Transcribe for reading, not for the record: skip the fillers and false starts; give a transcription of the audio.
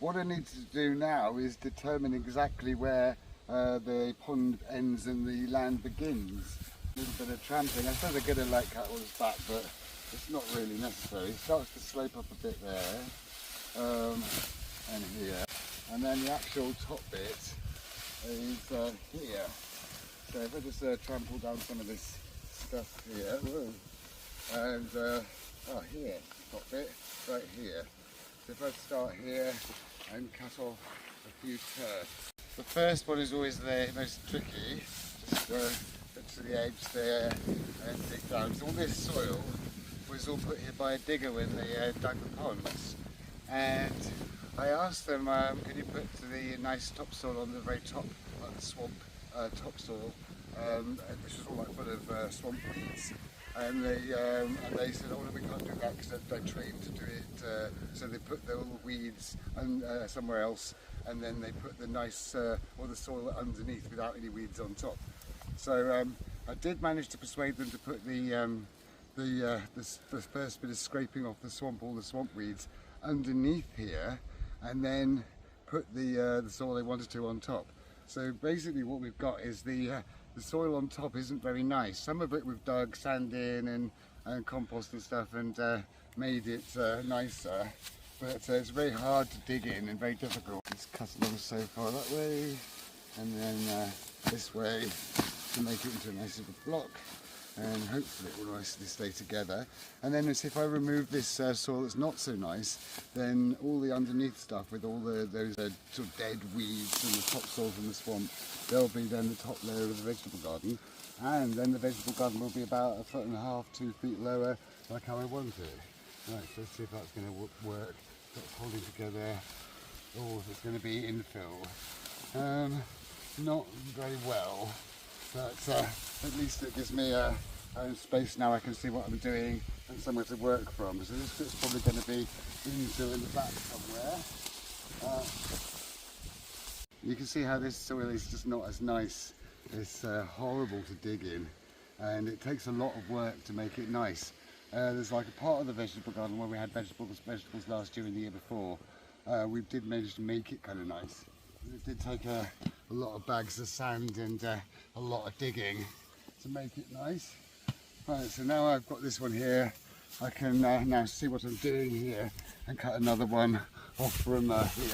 what I need to do now is determine exactly where the pond ends and the land begins. A little bit of tramping. I suppose I'm going to let cut all this back, but it's not really necessary. It starts to slope up a bit there and here, and then the actual top bit is here. So if I just trample down some of this stuff here, and here, top bit, right here. So if I start here and cut off a few turfs. The first one is always the most tricky. Just get to the edge there and dig down. So all this soil was all put here by a digger when they dug the ponds. And I asked them, can you put the nice topsoil on the very top, like the swamp topsoil, which was all like full of swamp weeds. And they said, oh no, we can't do that because they're trained to do it. So they put the little weeds somewhere else, and then they put the nice or the soil underneath without any weeds on top. So I did manage to persuade them to put the first bit of scraping off the swamp, all the swamp weeds, underneath here, and then put the soil they wanted to on top. So basically what we've got is the soil on top isn't very nice. Some of it we've dug sand in and compost and stuff and made it nicer, but it's very hard to dig in and very difficult. It's cut along so far that way and then this way to make it into a nice little block, and hopefully it will nicely stay together. And then if I remove this soil that's not so nice, then all the underneath stuff with all those sort of dead weeds and the topsoil from the swamp, they'll be then the top layer of the vegetable garden, and then the vegetable garden will be about 1.5 to 2 feet lower, like how I want it. Right, so let's see if that's going to work. That's holding together, or if it's going to be infill. Not very well, but at least it gives me a space now. I can see what I'm doing and somewhere to work from. So this bit's probably going to be infill in the back somewhere. You can see how this soil is just not as nice. It's horrible to dig in, and it takes a lot of work to make it nice. There's like a part of the vegetable garden where we had vegetables last year and the year before. We did manage to make it kind of nice. It did take a lot of bags of sand and a lot of digging to make it nice. Right, so now I've got this one here, I can now see what I'm doing here and cut another one off from here.